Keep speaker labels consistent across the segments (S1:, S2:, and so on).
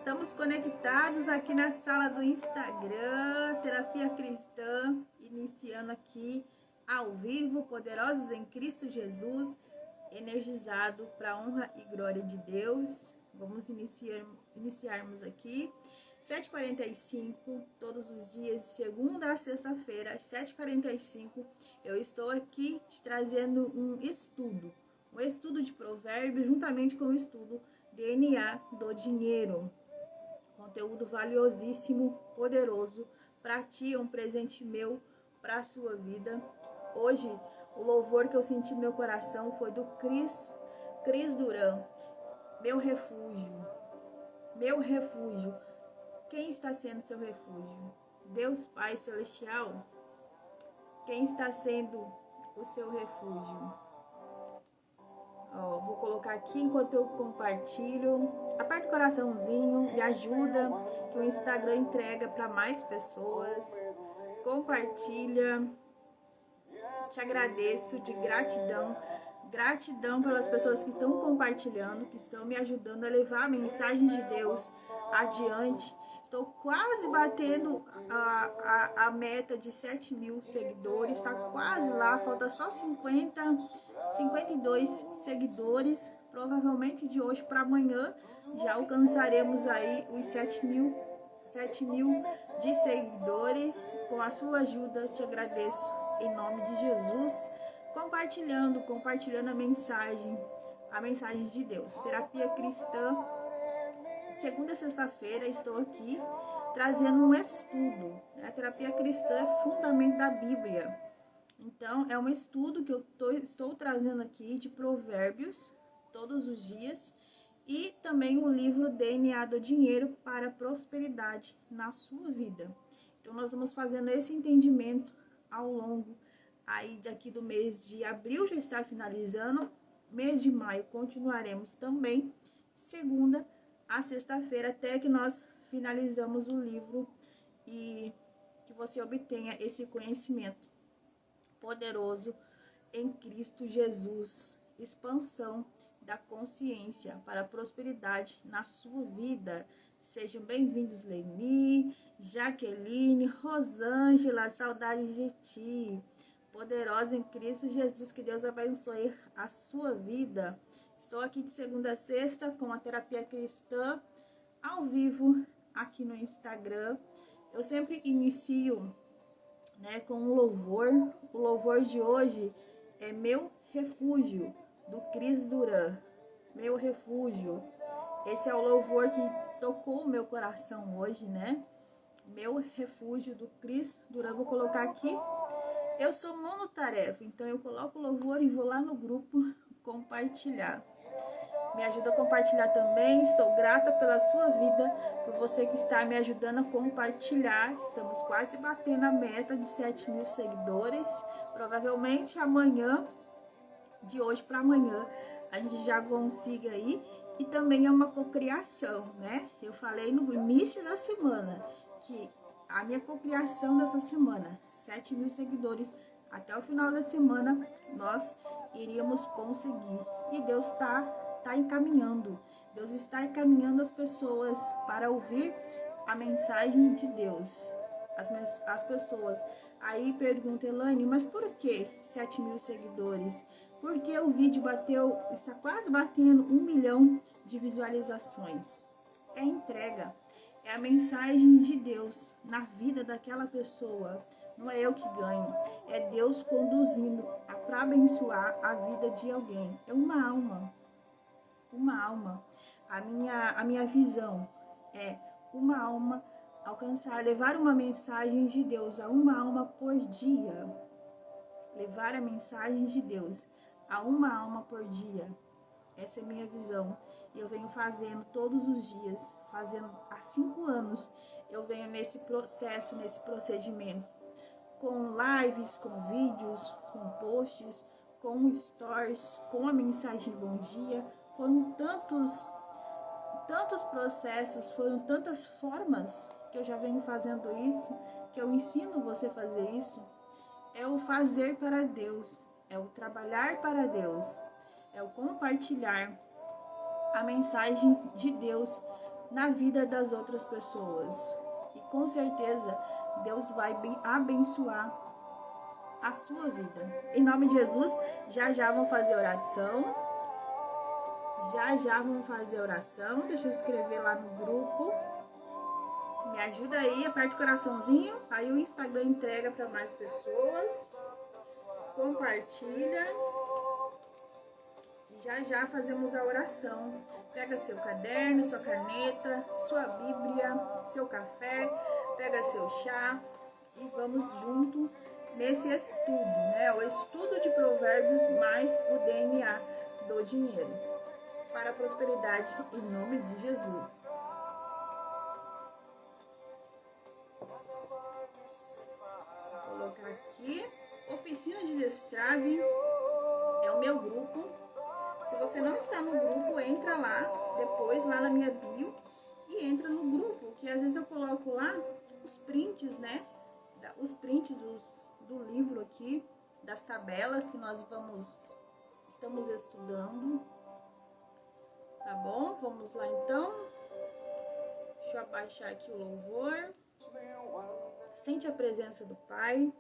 S1: Estamos conectados aqui na sala do Instagram, Terapia Cristã, iniciando aqui ao vivo, poderosos em Cristo Jesus, energizado para a honra e glória de Deus. Vamos iniciarmos aqui, 7h45, todos os dias, de segunda a sexta-feira, às 7h45, eu estou aqui te trazendo um estudo de provérbios, juntamente com o estudo DNA do dinheiro. Conteúdo valiosíssimo, poderoso, para ti, um presente meu, para a sua vida. Hoje, o louvor que eu senti no meu coração foi do Cris Duran, meu refúgio. Meu refúgio. Quem está sendo seu refúgio? Deus Pai Celestial? Quem está sendo o seu refúgio? Vou colocar aqui enquanto eu compartilho. Aperta o coraçãozinho, me ajuda, que o Instagram entrega para mais pessoas. Compartilha. Te agradeço de gratidão. Gratidão pelas pessoas que estão compartilhando, que estão me ajudando a levar a mensagem de Deus adiante. Estou quase batendo a meta de 7.000 seguidores, está quase lá, falta só 52 seguidores. Provavelmente de hoje para amanhã já alcançaremos aí os 7.000 de seguidores. Com a sua ajuda, te agradeço em nome de Jesus, compartilhando a mensagem de Deus. Terapia Cristã, segunda a sexta-feira estou aqui trazendo um estudo. A terapia cristã é fundamento da Bíblia. Então, é um estudo que eu estou trazendo aqui de provérbios todos os dias e também o livro DNA do dinheiro para a prosperidade na sua vida. Então, nós vamos fazendo esse entendimento ao longo aí daqui do mês de abril, já está finalizando, mês de maio continuaremos também, segunda a sexta-feira, até que nós finalizamos o livro e que você obtenha esse conhecimento poderoso em Cristo Jesus, expansão da consciência para a prosperidade na sua vida. Sejam bem-vindos, Leni, Jaqueline, Rosângela, saudade de ti. Poderosa em Cristo Jesus, que Deus abençoe a sua vida. Estou aqui de segunda a sexta com a terapia cristã ao vivo aqui no Instagram. Eu sempre inicio, com um louvor. O louvor de hoje é Meu Refúgio, do Cris Duran. Meu Refúgio. Esse é o louvor que tocou o meu coração hoje, Meu Refúgio, do Cris Duran. Vou colocar aqui. Eu sou monotarefa, então eu coloco o louvor e vou lá no grupo compartilhar. Me ajuda a compartilhar também. Estou grata pela sua vida, por você que está me ajudando a compartilhar. Estamos quase batendo a meta de 7.000 seguidores. Provavelmente amanhã, de hoje para amanhã, a gente já consiga aí. E também é uma cocriação, Eu falei no início da semana que a minha cocriação dessa semana, 7.000 seguidores, até o final da semana nós iríamos conseguir. E Deus está encaminhando. Deus está encaminhando as pessoas para ouvir a mensagem de Deus. As pessoas aí perguntam, Elaine, mas por que 7.000 seguidores? Porque o vídeo está quase batendo 1 milhão de visualizações. É entrega, é a mensagem de Deus na vida daquela pessoa. Não é eu que ganho, é Deus conduzindo para abençoar a vida de alguém. É uma alma. A minha visão é uma alma alcançar, levar uma mensagem de Deus a uma alma por dia. Levar a mensagem de Deus a uma alma por dia. Essa é a minha visão. E eu venho fazendo todos os dias, fazendo há 5 anos, eu venho nesse processo, nesse procedimento. Com lives, com vídeos, com posts, com stories, com a mensagem de bom dia. Foram tantos processos, foram tantas formas que eu já venho fazendo isso, que eu ensino você a fazer isso. É o fazer para Deus, é o trabalhar para Deus, é o compartilhar a mensagem de Deus na vida das outras pessoas. E com certeza Deus vai abençoar a sua vida. Em nome de Jesus, já vamos fazer oração. Já vamos fazer oração. Deixa eu escrever lá no grupo. Me ajuda aí, aperta o coraçãozinho. Aí o Instagram entrega para mais pessoas. Compartilha. E já fazemos a oração. Pega seu caderno, sua caneta, sua Bíblia, seu café, pega seu chá e vamos junto nesse estudo, né? O estudo de Provérbios mais o DNA do dinheiro para a prosperidade em nome de Jesus. Vou colocar aqui. Oficina de Destrave é o meu grupo. Se você não está no grupo, entra lá, depois lá na minha bio e entra no grupo, que às vezes eu coloco lá os prints, né? Os prints do livro aqui, das tabelas que nós estamos estudando. Tá bom? Vamos lá então. Deixa eu abaixar aqui o louvor. Sente a presença do Pai.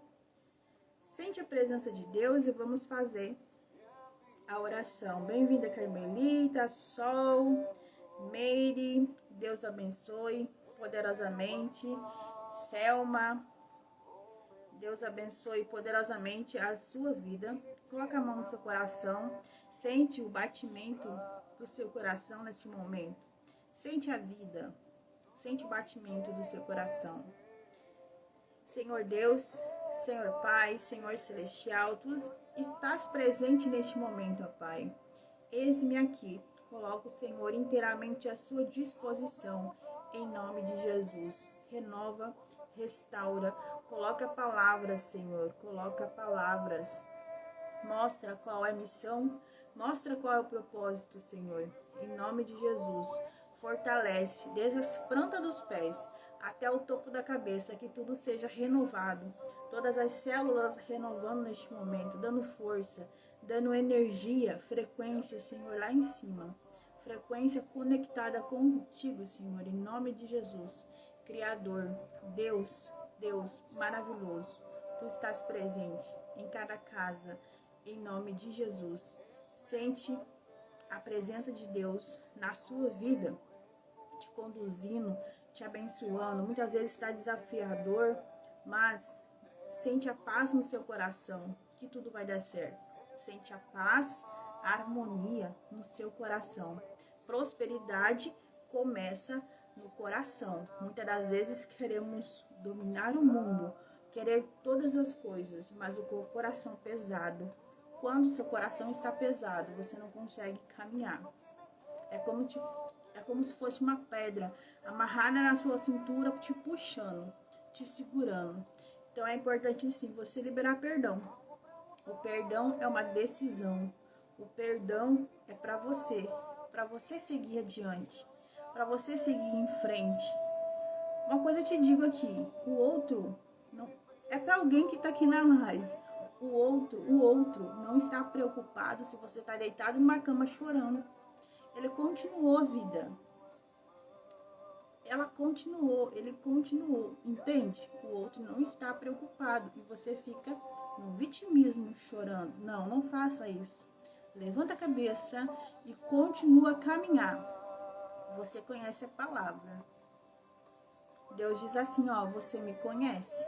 S1: Sente a presença de Deus e vamos fazer a oração. Bem-vinda, Carmelita, Sol, Meire, Deus abençoe poderosamente. Selma, Deus abençoe poderosamente a sua vida. Coloca a mão no seu coração, sente o batimento do seu coração nesse momento. Sente a vida, sente o batimento do seu coração. Senhor Deus, Senhor Pai, Senhor Celestial, Tu estás presente neste momento, ó Pai. Eis-me aqui, coloco o Senhor inteiramente à sua disposição, em nome de Jesus. Renova, restaura, coloca palavras, Senhor, coloca palavras. Mostra qual é a missão, mostra qual é o propósito, Senhor, em nome de Jesus. Fortalece, desde as plantas dos pés até o topo da cabeça, que tudo seja renovado. Todas as células renovando neste momento, dando força, dando energia, frequência, Senhor, lá em cima. Frequência conectada contigo, Senhor, em nome de Jesus. Criador, Deus maravilhoso. Tu estás presente em cada casa, em nome de Jesus. Sente a presença de Deus na sua vida, te conduzindo, te abençoando. Muitas vezes está desafiador, mas sente a paz no seu coração, que tudo vai dar certo. Sente a paz, a harmonia no seu coração. Prosperidade começa no coração. Muitas das vezes queremos dominar o mundo, querer todas as coisas, mas o coração pesado. Quando o seu coração está pesado, você não consegue caminhar. É como se fosse uma pedra amarrada na sua cintura, te puxando, te segurando. Então é importante sim você liberar perdão. O perdão é uma decisão. O perdão é para você seguir adiante, para você seguir em frente. Uma coisa eu te digo aqui, o outro não é para alguém que está aqui na live. O outro não está preocupado se você está deitado numa cama chorando. Ele continuou a vida. Ele continuou, entende? O outro não está preocupado e você fica no vitimismo chorando. Não faça isso. Levanta a cabeça e continua a caminhar. Você conhece a palavra. Deus diz assim, ó, você me conhece.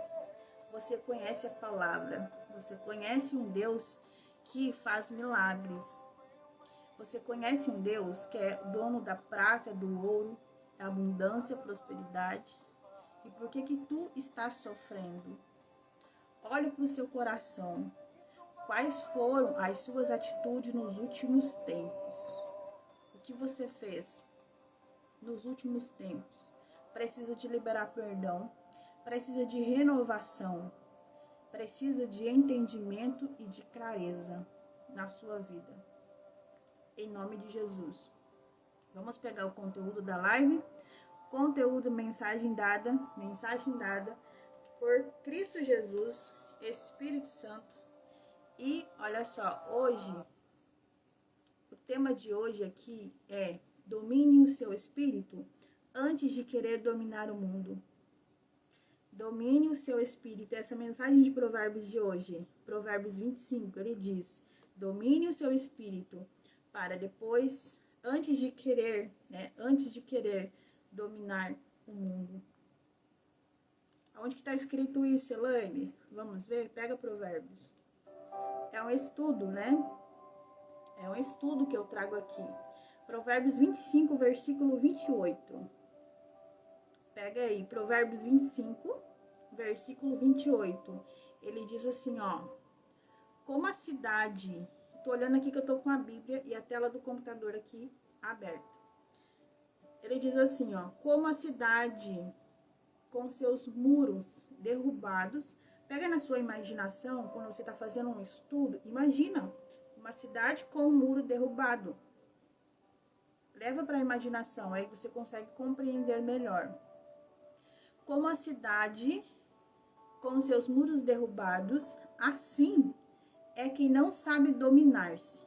S1: Você conhece a palavra. Você conhece um Deus que faz milagres. Você conhece um Deus que é dono da prata, do ouro, da abundância, prosperidade. E por que tu estás sofrendo? Olhe para o seu coração. Quais foram as suas atitudes nos últimos tempos? O que você fez nos últimos tempos? Precisa de liberar perdão, precisa de renovação, precisa de entendimento e de clareza na sua vida. Em nome de Jesus. Vamos pegar o conteúdo da live. Conteúdo, mensagem dada por Cristo Jesus, Espírito Santo. E olha só, hoje, o tema de hoje aqui é domine o seu espírito, antes de querer dominar o mundo. Domine o seu espírito. Essa mensagem de Provérbios de hoje, Provérbios 25, ele diz: domine o seu espírito para depois, antes de querer dominar o mundo. Onde que está escrito isso, Elaine? Vamos ver? Pega Provérbios. É um estudo, né? É um estudo que eu trago aqui. Provérbios 25, versículo 28. Pega aí, Provérbios 25, versículo 28. Ele diz assim, ó. Como a cidade... Tô olhando aqui que eu tô com a Bíblia e a tela do computador aqui aberta. Ele diz assim, ó. Como a cidade com seus muros derrubados... Pega na sua imaginação, quando você tá fazendo um estudo, imagina uma cidade com um muro derrubado. Leva para a imaginação, aí você consegue compreender melhor. Como a cidade com seus muros derrubados, assim é quem não sabe dominar-se.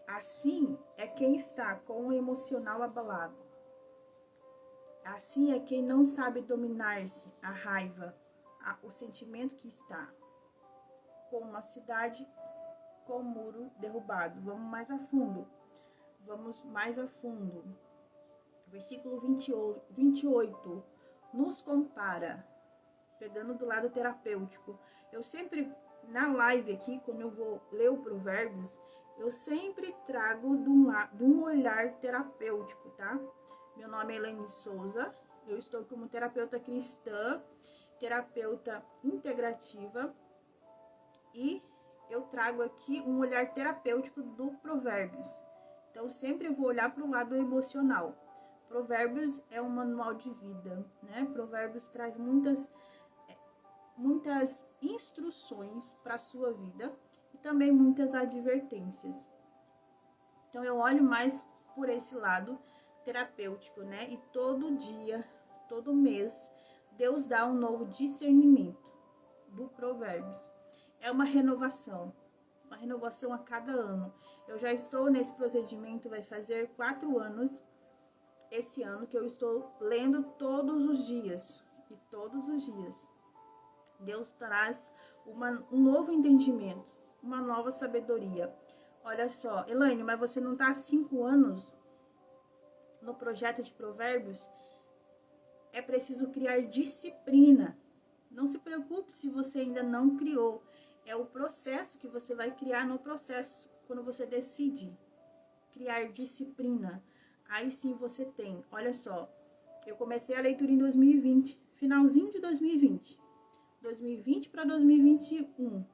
S1: Assim é quem está com o emocional abalado. Assim é quem não sabe dominar-se, a raiva, o sentimento que está. Como uma cidade com o muro derrubado. Vamos mais a fundo. Vamos mais a fundo. Versículo 28. Nos compara. Pegando do lado terapêutico. Eu sempre, na live aqui, quando eu vou ler o Provérbios, eu sempre trago de um olhar terapêutico, tá? Meu nome é Elaine Souza. Eu estou como terapeuta cristã, terapeuta integrativa. E eu trago aqui um olhar terapêutico do Provérbios. Então, sempre eu vou olhar para o lado emocional. Provérbios é um manual de vida, né? Provérbios traz muitas instruções para a sua vida e também muitas advertências. Então, eu olho mais por esse lado terapêutico, né? E todo dia, todo mês, Deus dá um novo discernimento do Provérbios. É uma renovação a cada ano. Eu já estou nesse procedimento, vai fazer 4 anos esse ano que eu estou lendo todos os dias. E todos os dias Deus traz um novo entendimento, uma nova sabedoria. Olha só, Elaine, mas você não está há 5 anos no projeto de Provérbios? É preciso criar disciplina. Não se preocupe se você ainda não criou. É o processo que você vai criar no processo, quando você decide criar disciplina. Aí sim você tem. Olha só, eu comecei a leitura em 2020, finalzinho de 2020. 2020 para 2021.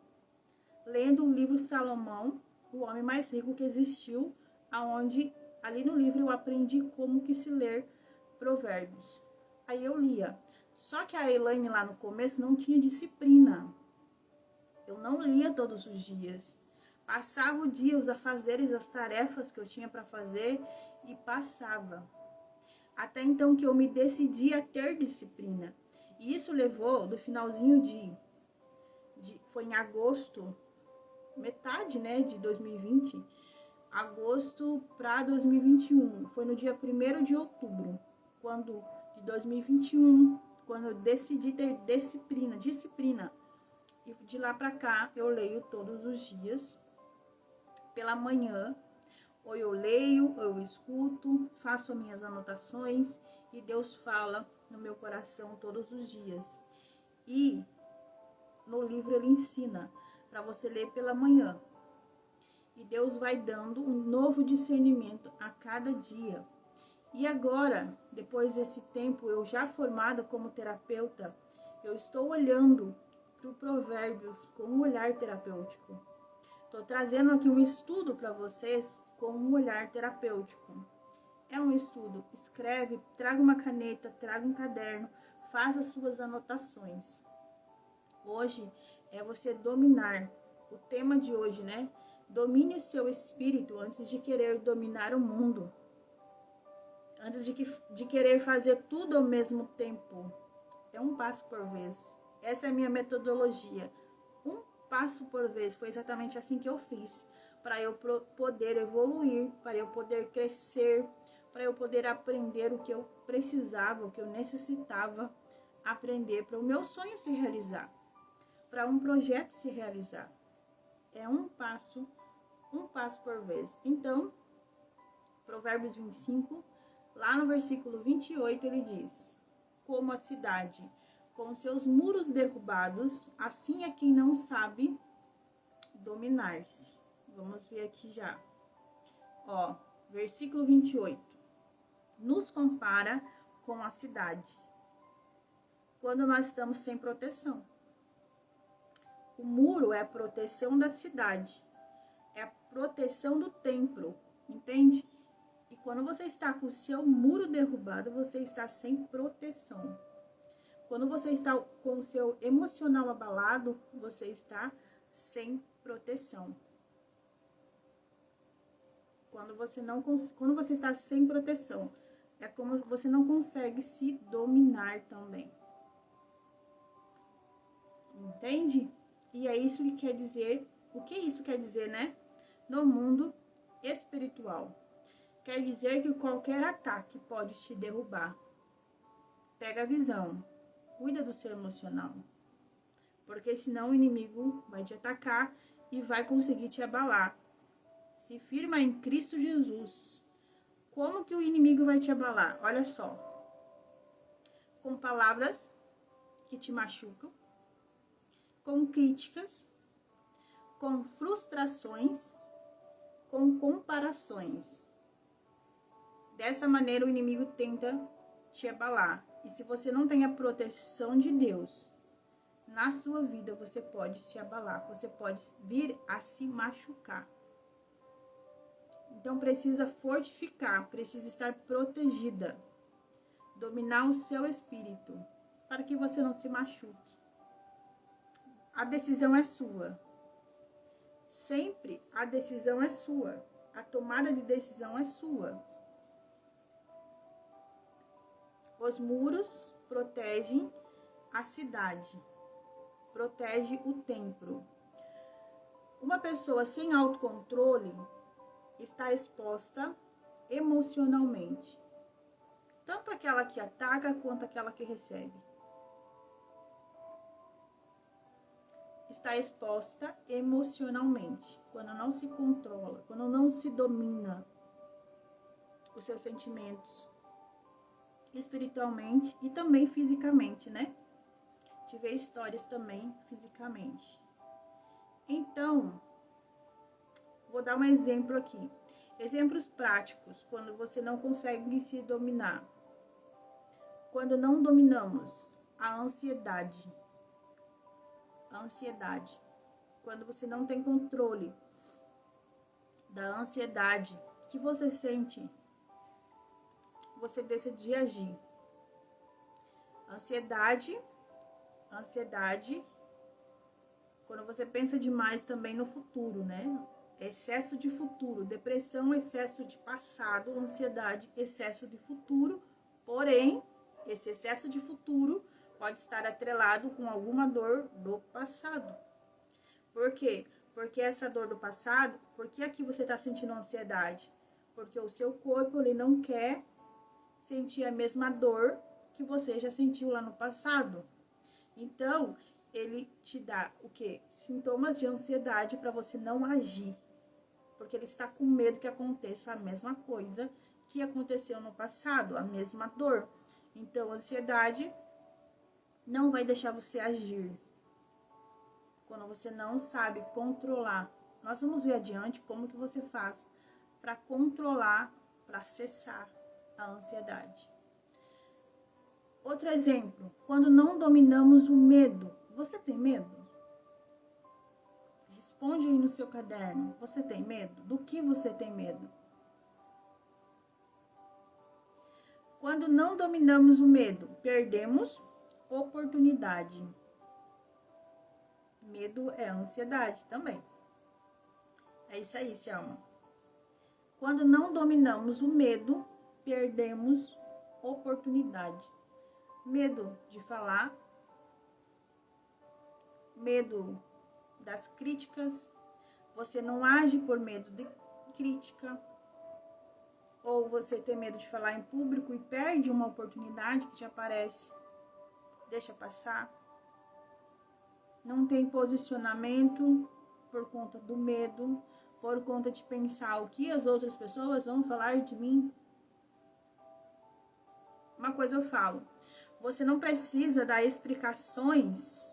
S1: Lendo o livro Salomão, o homem mais rico que existiu, aonde ali no livro eu aprendi como que se ler Provérbios. Aí eu lia. Só que a Elaine lá no começo não tinha disciplina. Eu não lia todos os dias. Passava o dia, os afazeres, as tarefas que eu tinha para fazer e passava. Até então que eu me decidi a ter disciplina. E isso levou do finalzinho foi em agosto, metade, né, de 2020, agosto para 2021. Foi no dia 1º de outubro, de 2021, quando eu decidi ter disciplina. E de lá para cá, eu leio todos os dias, pela manhã, ou eu leio, ou eu escuto, faço as minhas anotações, e Deus fala no meu coração todos os dias. E no livro ele ensina para você ler pela manhã. E Deus vai dando um novo discernimento a cada dia. E agora, depois desse tempo, eu já formada como terapeuta, eu estou olhando para o Provérbios com um olhar terapêutico. Estou trazendo aqui um estudo para vocês com um olhar terapêutico. É um estudo. Escreve, traga uma caneta, traga um caderno, faz as suas anotações. Hoje é você dominar. O tema de hoje, né? Domine o seu espírito antes de querer dominar o mundo. Antes de querer fazer tudo ao mesmo tempo. É um passo por vez. Essa é a minha metodologia. Um passo por vez. Foi exatamente assim que eu fiz. Para eu poder evoluir, para eu poder crescer, para eu poder aprender o que eu precisava, o que eu necessitava aprender para o meu sonho se realizar, para um projeto se realizar. É um passo por vez. Então, Provérbios 25, lá no versículo 28, ele diz: como a cidade com seus muros derrubados, assim é quem não sabe dominar-se. Vamos ver aqui já. Ó, versículo 28. Nos compara com a cidade, quando nós estamos sem proteção. O muro é a proteção da cidade, é a proteção do templo, entende? E quando você está com o seu muro derrubado, você está sem proteção. Quando você está com o seu emocional abalado, você está sem proteção. Quando você está sem proteção, é como você não consegue se dominar também. Entende? E é isso que quer dizer, o que isso quer dizer, né? No mundo espiritual. Quer dizer que qualquer ataque pode te derrubar. Pega a visão. Cuida do seu emocional. Porque senão o inimigo vai te atacar e vai conseguir te abalar. Se firma em Cristo Jesus. Como que o inimigo vai te abalar? Olha só. Com palavras que te machucam, com críticas, com frustrações, com comparações. Dessa maneira o inimigo tenta te abalar. E se você não tem a proteção de Deus na sua vida, você pode se abalar, você pode vir a se machucar. Então precisa fortificar, precisa estar protegida, dominar o seu espírito, para que você não se machuque. A decisão é sua. Sempre a decisão é sua. A tomada de decisão é sua. Os muros protegem a cidade, protege o templo. Uma pessoa sem autocontrole está exposta emocionalmente, tanto aquela que ataca quanto aquela que recebe. Está exposta emocionalmente, quando não se controla, quando não se domina os seus sentimentos, espiritualmente e também fisicamente, né? Tive histórias também fisicamente. Então, vou dar um exemplo aqui. Exemplos práticos, quando você não consegue se dominar. Quando não dominamos a ansiedade. A ansiedade. Quando você não tem controle da ansiedade que você sente, você deixa de agir. Ansiedade, quando você pensa demais também no futuro, né? Excesso de futuro, depressão, excesso de passado, ansiedade, excesso de futuro. Porém, esse excesso de futuro pode estar atrelado com alguma dor do passado. Por quê? Porque essa dor do passado, por que aqui você está sentindo ansiedade? Porque o seu corpo ele não quer sentir a mesma dor que você já sentiu lá no passado. Então, ele te dá o quê? Sintomas de ansiedade para você não agir. Porque ele está com medo que aconteça a mesma coisa que aconteceu no passado, a mesma dor. Então, a ansiedade não vai deixar você agir. Quando você não sabe controlar. Nós vamos ver adiante como que você faz para controlar, para cessar a ansiedade. Outro exemplo, quando não dominamos o medo. Você tem medo? Responde aí no seu caderno. Você tem medo? Do que você tem medo? Quando não dominamos o medo, perdemos oportunidade. Medo é ansiedade também. É isso aí, Selma. Quando não dominamos o medo, perdemos oportunidade. Medo de falar, medo das críticas, você não age por medo de crítica, Ou você tem medo de falar em público e perde uma oportunidade que te aparece, deixa passar. Não tem posicionamento por conta do medo, por conta de pensar o que as outras pessoas vão falar de mim. Uma coisa eu falo, você não precisa dar explicações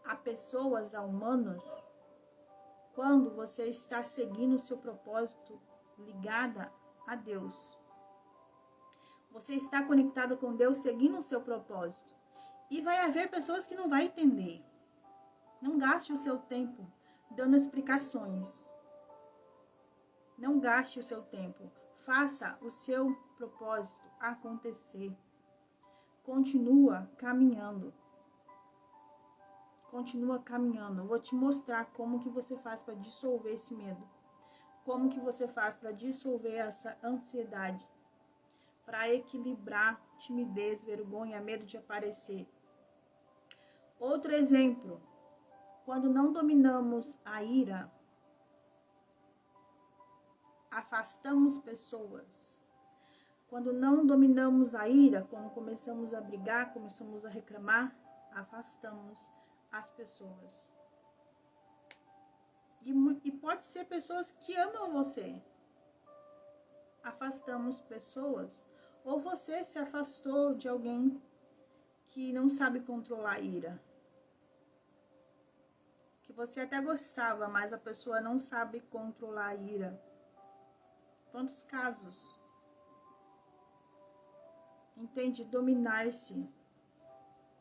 S1: a pessoas, a humanos, quando você está seguindo o seu propósito ligada a Deus. Você está conectado com Deus seguindo o seu propósito. E vai haver pessoas que não vão entender. Não gaste o seu tempo dando explicações. Não gaste o seu tempo. Faça o seu propósito acontecer. Continua caminhando. Continua caminhando. Eu vou te mostrar como que você faz para dissolver esse medo. Como que você faz para dissolver essa ansiedade. Para equilibrar timidez, vergonha, medo de aparecer. Outro exemplo. Quando não dominamos a ira, afastamos pessoas. Quando não dominamos a ira, quando começamos a brigar, começamos a reclamar, afastamos as pessoas. E pode ser pessoas que amam você. Afastamos pessoas. Ou você se afastou de alguém que não sabe controlar a ira. Que você até gostava, mas a pessoa não sabe controlar a ira. Quantos casos? Entende? Dominar-se.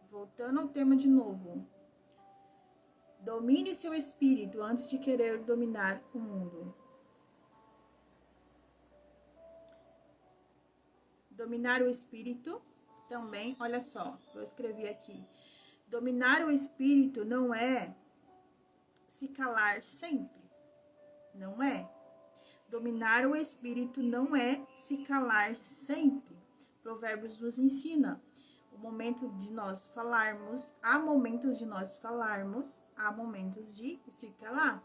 S1: Voltando ao tema de novo. Domine seu espírito antes de querer dominar o mundo. Dominar o espírito também, olha só, eu escrevi aqui. Dominar o espírito não é se calar sempre. Não é. Dominar o espírito não é se calar sempre. Provérbios nos ensina. O momento de nós falarmos, há momentos de nós falarmos, há momentos de se calar.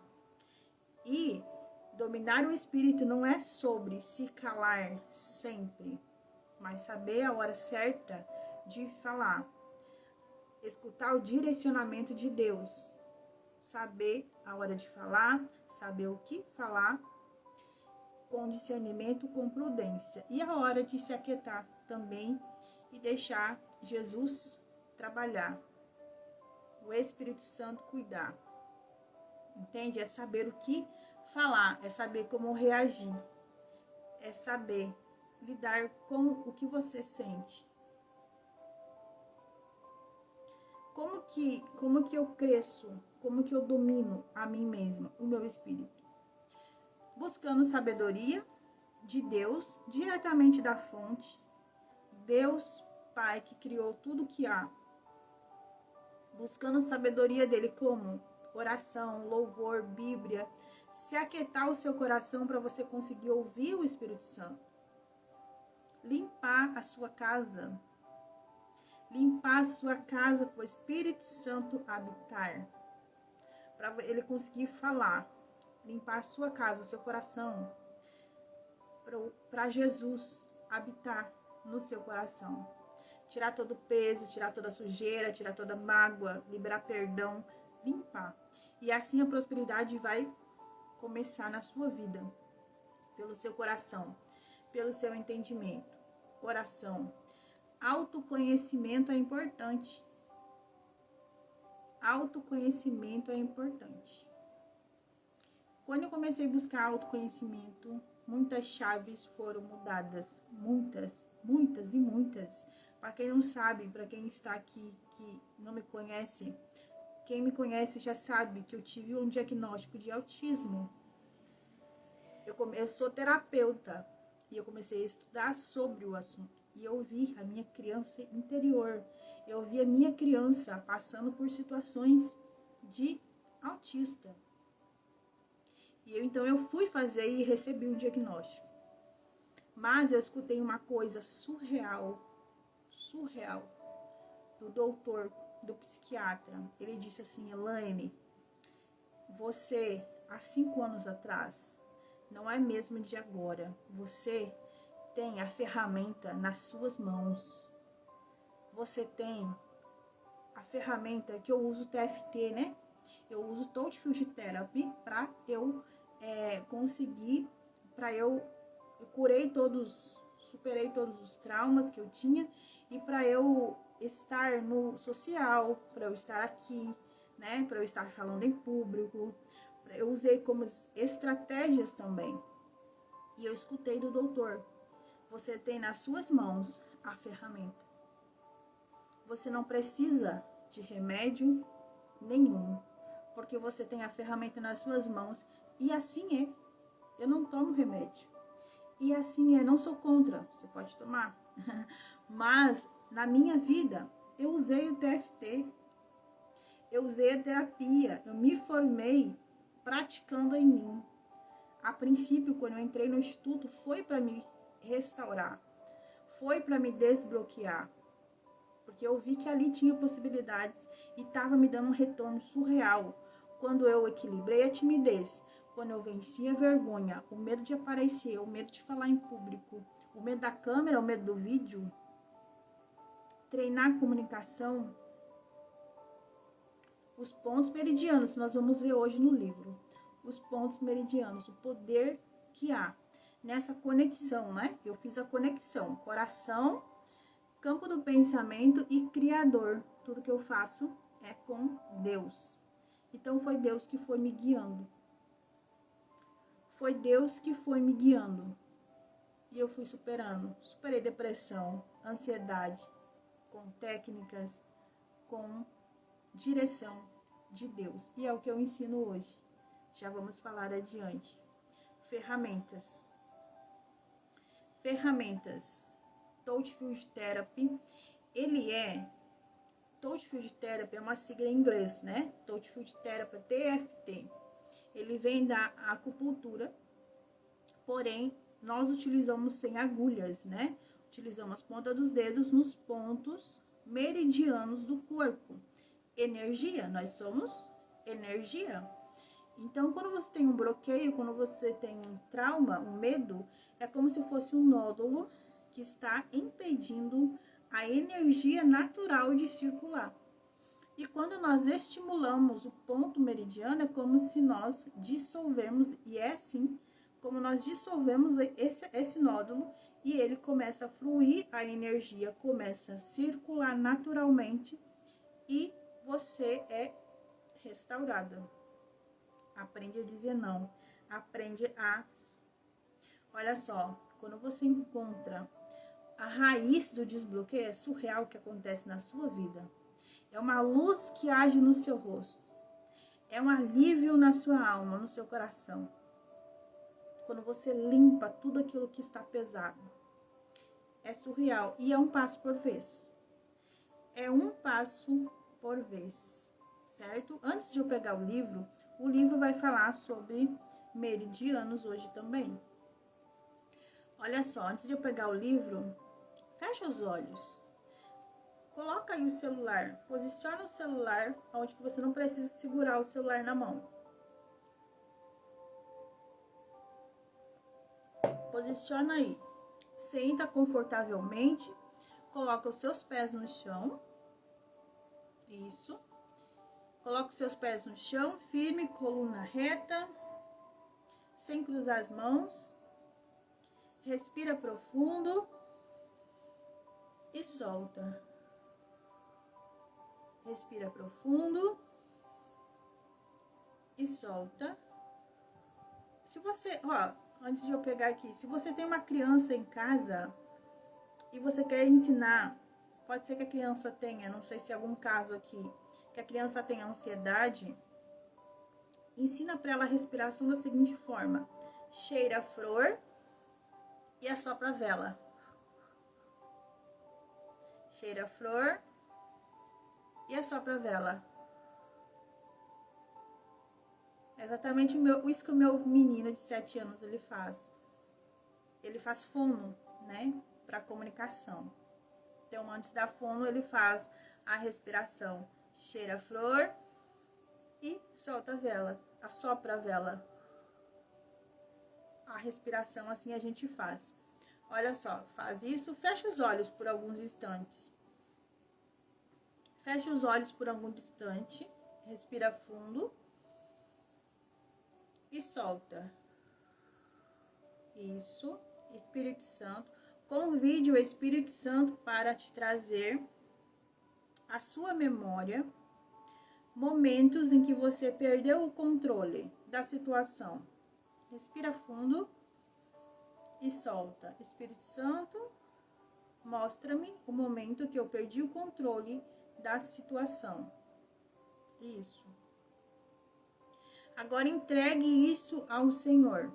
S1: E dominar o espírito não é sobre se calar sempre, mas saber a hora certa de falar. Escutar o direcionamento de Deus. Saber a hora de falar, saber o que falar, com discernimento, com prudência. E a hora de se aquietar também e deixar Jesus trabalhar. O Espírito Santo cuidar. Entende? É saber o que falar, é saber como reagir. É saber lidar com o que você sente. Como que eu cresço? Como que eu domino a mim mesma, o meu espírito? Buscando sabedoria de Deus, diretamente da fonte. Deus, Pai, que criou tudo que há. Buscando sabedoria dele como oração, louvor, Bíblia. Se aquietar o seu coração para você conseguir ouvir o Espírito Santo. Limpar a sua casa. Limpar a sua casa para o Espírito Santo habitar. Para ele conseguir falar. Limpar a sua casa, o seu coração. Para Jesus habitar no seu coração. Tirar todo o peso, tirar toda a sujeira, tirar toda a mágoa, liberar perdão, limpar. E assim a prosperidade vai começar na sua vida. Pelo seu coração, pelo seu entendimento. Oração. Autoconhecimento é importante. Autoconhecimento é importante. Quando eu comecei a buscar autoconhecimento, muitas chaves foram mudadas. Muitas. Para quem não sabe, para quem está aqui que não me conhece, quem me conhece já sabe que eu tive um diagnóstico de autismo. Eu sou terapeuta e eu comecei a estudar sobre o assunto. E eu vi a minha criança interior. Eu vi a minha criança passando por situações de autista. Então eu fui fazer e recebi um diagnóstico. Mas eu escutei uma coisa surreal, do doutor, do psiquiatra. Ele disse assim: Elaine, você, há 5 anos atrás, não é mesmo de agora. Você tem a ferramenta nas suas mãos. Você tem a ferramenta que eu uso TFT, né? Eu uso Touch Field Therapy para eu conseguir, eu superei todos os traumas que eu tinha e para eu estar no social, para eu estar aqui, né? Para eu estar falando em público. Eu usei como estratégias também. E eu escutei do doutor: você tem nas suas mãos a ferramenta. Você não precisa de remédio nenhum, porque você tem a ferramenta nas suas mãos. E assim é. Eu não tomo remédio. E assim é, não sou contra, você pode tomar. Mas na minha vida, eu usei o TFT, eu usei a terapia, eu me formei praticando em mim. A princípio, quando eu entrei no instituto, foi para me restaurar, foi para me desbloquear, porque eu vi que ali tinha possibilidades e estava me dando um retorno surreal. Quando eu equilibrei a timidez, quando eu venci a vergonha, o medo de aparecer, o medo de falar em público, o medo da câmera, o medo do vídeo, treinar comunicação, os pontos meridianos, nós vamos ver hoje no livro. Os pontos meridianos, o poder que há nessa conexão, né? Eu fiz a conexão, coração, campo do pensamento e criador. Tudo que eu faço é com Deus. Então foi Deus que foi me guiando. Foi Deus que foi me guiando. E eu fui superando. Superei depressão, ansiedade, com técnicas, com direção de Deus. E é o que eu ensino hoje. Já vamos falar adiante. Ferramentas. Ferramentas. Touch Field Therapy. Touch Field Therapy é uma sigla em inglês, né? Touch Field Therapy, TFT. Ele vem da acupuntura, porém, nós utilizamos sem agulhas, né? Utilizamos as pontas dos dedos nos pontos meridianos do corpo. Energia, nós somos energia. Então, quando você tem um bloqueio, quando você tem um trauma, um medo, é como se fosse um nódulo que está impedindo a energia natural de circular. E quando nós estimulamos o ponto meridiano, é como se nós dissolvemos, e é assim como nós dissolvemos esse nódulo, e ele começa a fluir, a energia começa a circular naturalmente, e você é restaurada. Aprende a dizer não. Aprende a... Olha só, quando você encontra a raiz do desbloqueio, é surreal o que acontece na sua vida. É uma luz que age no seu rosto. É um alívio na sua alma, no seu coração. Quando você limpa tudo aquilo que está pesado. É surreal. E é um passo por vez. É um passo por vez. Certo? Antes de eu pegar o livro vai falar sobre meridianos hoje também. Olha só, antes de eu pegar o livro, fecha os olhos. Coloca aí o celular, posiciona o celular onde que você não precisa segurar o celular na mão. Posiciona aí. Senta confortavelmente, coloca os seus pés no chão. Isso. Coloca os seus pés no chão, firme, coluna reta, sem cruzar as mãos. Respira profundo e solta. Respira profundo e solta. Se você, antes de eu pegar aqui, se você tem uma criança em casa e você quer ensinar, pode ser que a criança tenha, não sei se é algum caso aqui, que a criança tenha ansiedade, ensina para ela a respiração da seguinte forma: cheira a flor e assopra a vela. Cheira a flor e assopra a vela. É exatamente isso que o meu menino de 7 anos ele faz. Ele faz fono, né? Para comunicação. Então, antes da fono, ele faz a respiração. Cheira a flor e solta a vela. Assopra a vela. A respiração assim a gente faz. Olha só, faz isso, fecha os olhos por alguns instantes. Fecha os olhos por algum instante, respira fundo e solta. Isso, Espírito Santo. Convide o Espírito Santo para te trazer à sua memória momentos em que você perdeu o controle da situação. Respira fundo e solta. Espírito Santo, mostra-me o momento que eu perdi o controle da situação. Isso. Agora entregue isso ao Senhor.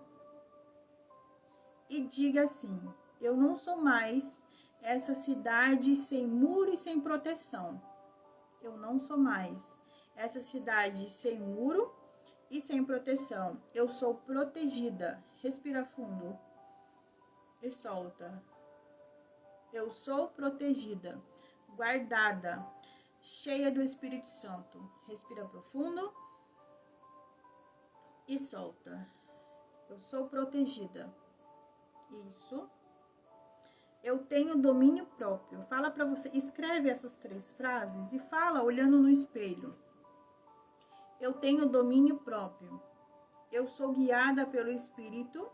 S1: E diga assim: eu não sou mais essa cidade sem muro e sem proteção. Eu não sou mais essa cidade sem muro e sem proteção. Eu sou protegida. Respira fundo e solta. Eu sou protegida, guardada, cheia do Espírito Santo. Respira profundo e solta. Eu sou protegida. Isso. Eu tenho domínio próprio. Fala para você, escreve essas 3 frases e fala olhando no espelho. Eu tenho domínio próprio. Eu sou guiada pelo Espírito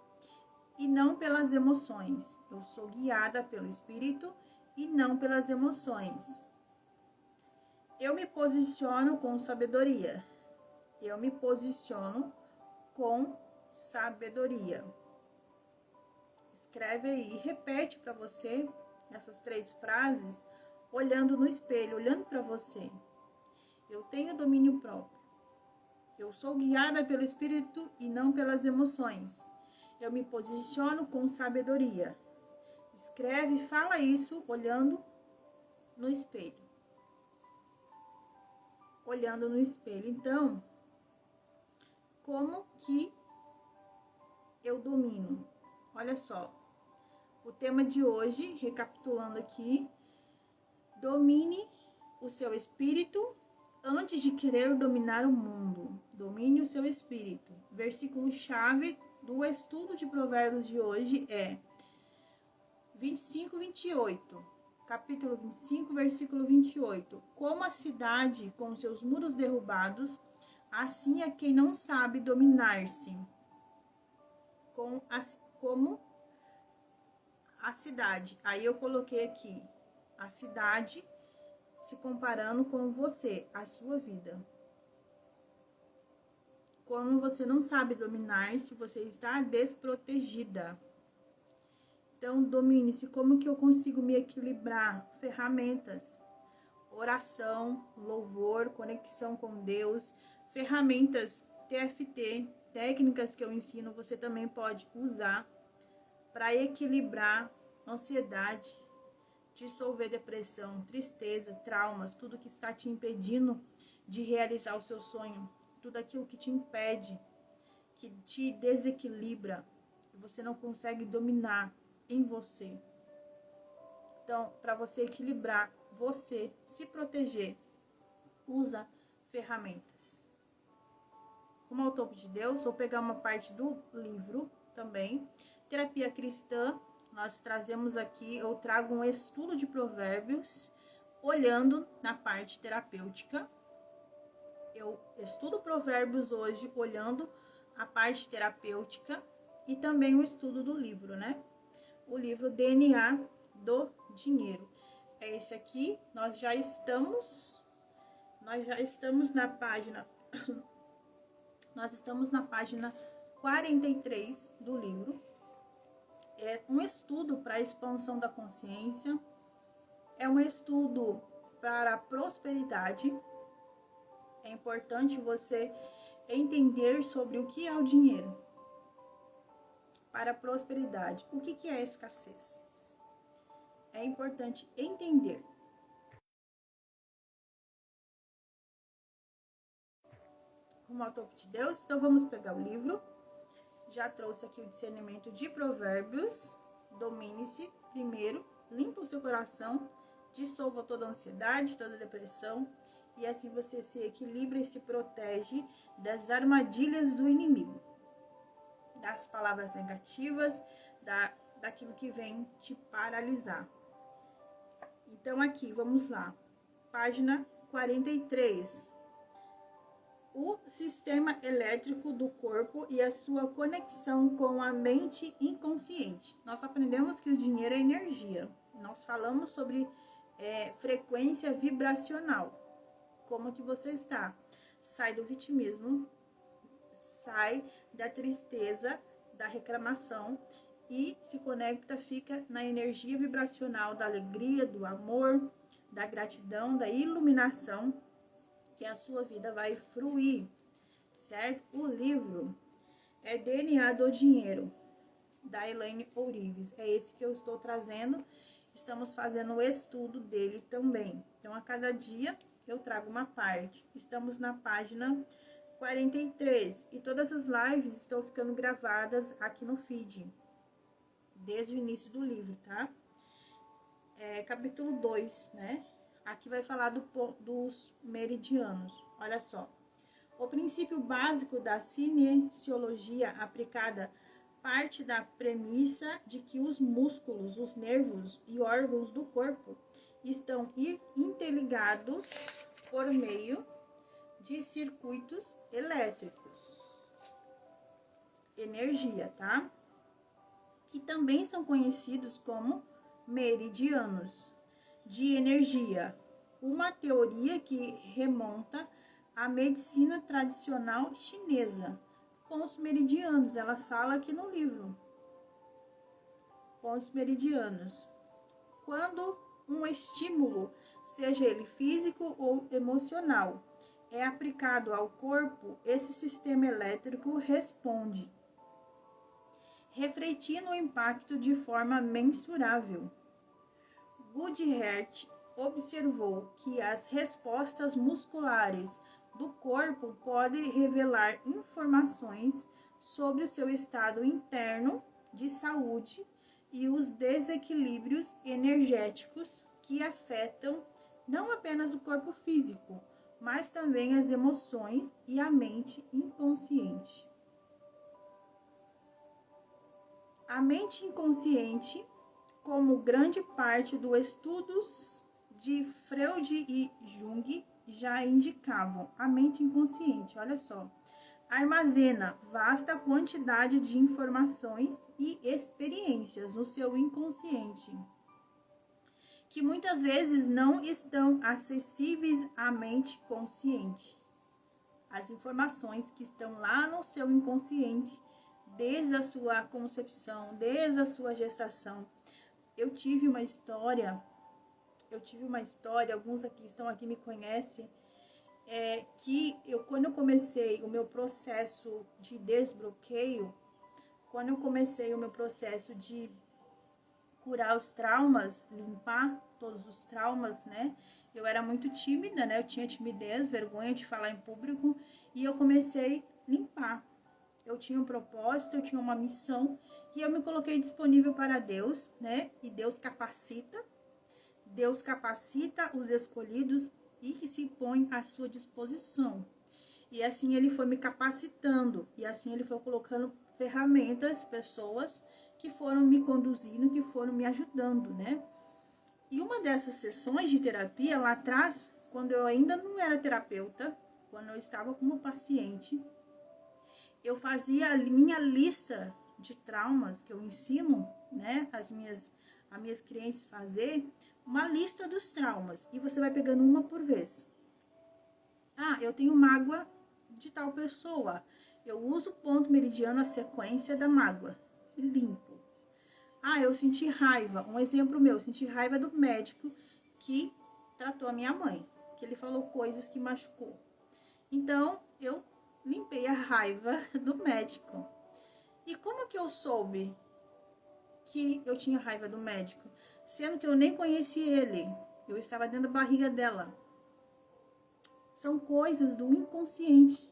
S1: e não pelas emoções. Eu sou guiada pelo Espírito e não pelas emoções. Eu me posiciono com sabedoria. Eu me posiciono com sabedoria. Escreve aí e repete para você essas 3 frases, olhando no espelho, olhando para você. Eu tenho domínio próprio. Eu sou guiada pelo Espírito e não pelas emoções. Eu me posiciono com sabedoria. Escreve e fala isso olhando no espelho. Olhando no espelho. Então, como que eu domino? Olha só. O tema de hoje, recapitulando aqui, domine o seu espírito antes de querer dominar o mundo. Domine o seu espírito. Versículo-chave do estudo de Provérbios de hoje é 25, 28. Capítulo 25, versículo 28. Como a cidade com seus muros derrubados, assim é quem não sabe dominar-se. Como a cidade. Aí eu coloquei aqui a cidade se comparando com você, a sua vida. Como você não sabe dominar-se, você está desprotegida. Então, domine-se. Como que eu consigo me equilibrar? Ferramentas. Oração, louvor, conexão com Deus. Ferramentas TFT, técnicas que eu ensino, você também pode usar para equilibrar ansiedade, dissolver depressão, tristeza, traumas, tudo que está te impedindo de realizar o seu sonho, tudo aquilo que te impede, que te desequilibra, que você não consegue dominar em você. Então, para você equilibrar, você se proteger, usa ferramentas. Como ao topo de Deus, vou pegar uma parte do livro também, Terapia Cristã. Nós trazemos aqui, eu trago um estudo de provérbios, olhando na parte terapêutica. Eu estudo provérbios hoje, olhando a parte terapêutica e também o estudo do livro, né? O livro DNA do Dinheiro. É esse aqui, nós já estamos na página, nós estamos na página 43 do livro. É um estudo para a expansão da consciência, é um estudo para a prosperidade. É importante você entender sobre o que é o dinheiro. Para a prosperidade, o que é a escassez? É importante entender. Rumo ao topo de Deus, então vamos pegar o livro. Já trouxe aqui o discernimento de provérbios. Domine-se primeiro, limpa o seu coração, dissolva toda a ansiedade, toda a depressão, e assim você se equilibra e se protege das armadilhas do inimigo, das palavras negativas, da daquilo que vem te paralisar. Então aqui, vamos lá. Página 43. O sistema elétrico do corpo e a sua conexão com a mente inconsciente. Nós aprendemos que o dinheiro é energia. Nós falamos sobre frequência vibracional. Como que você está? Sai do vitimismo, sai da tristeza, da reclamação e se conecta, fica na energia vibracional da alegria, do amor, da gratidão, da iluminação, que a sua vida vai fluir, certo? O livro é DNA do Dinheiro, da Elaine Ourives. É esse que eu estou trazendo. Estamos fazendo o estudo dele também. Então, a cada dia eu trago uma parte. Estamos na página 43. E todas as lives estão ficando gravadas aqui no feed, desde o início do livro, tá? Capítulo 2, né? Aqui vai falar dos meridianos. Olha só. O princípio básico da cinesiologia aplicada parte da premissa de que os músculos, os nervos e órgãos do corpo estão interligados por meio de circuitos elétricos. Energia, tá? Que também são conhecidos como meridianos de energia, uma teoria que remonta à medicina tradicional chinesa. Pontos meridianos, ela fala aqui no livro. Pontos meridianos. Quando um estímulo, seja ele físico ou emocional, é aplicado ao corpo, esse sistema elétrico responde, refletindo o impacto de forma mensurável. Goodhart observou que as respostas musculares do corpo podem revelar informações sobre o seu estado interno de saúde e os desequilíbrios energéticos que afetam não apenas o corpo físico, mas também as emoções e a mente inconsciente. A mente inconsciente, como grande parte dos estudos de Freud e Jung já indicavam, a mente inconsciente, olha só, armazena vasta quantidade de informações e experiências no seu inconsciente, que muitas vezes não estão acessíveis à mente consciente. As informações que estão lá no seu inconsciente, desde a sua concepção, desde a sua gestação. Eu tive uma história, alguns aqui estão aqui me conhecem, quando eu comecei o meu processo de desbloqueio, quando eu comecei o meu processo de curar os traumas, limpar todos os traumas, né? Eu era muito tímida, né? Eu tinha timidez, vergonha de falar em público, e eu comecei a limpar. Eu tinha um propósito, eu tinha uma missão, e eu me coloquei disponível para Deus, né? E Deus capacita os escolhidos e que se põe à sua disposição. E assim ele foi me capacitando, e assim ele foi colocando ferramentas, pessoas que foram me conduzindo, que foram me ajudando, né? E uma dessas sessões de terapia, lá atrás, quando eu ainda não era terapeuta, quando eu estava como paciente, eu fazia a minha lista de traumas que eu ensino, né, as minhas clientes fazer, uma lista dos traumas, e você vai pegando uma por vez. Ah, eu tenho mágoa de tal pessoa, eu uso o ponto meridiano, a sequência da mágoa, e limpo. Ah, eu senti raiva, um exemplo meu, eu senti raiva do médico que tratou a minha mãe, que ele falou coisas que machucou. Então, eu limpei a raiva do médico. E como que eu soube que eu tinha raiva do médico? Sendo que eu nem conheci ele, eu estava dentro da barriga dela. São coisas do inconsciente.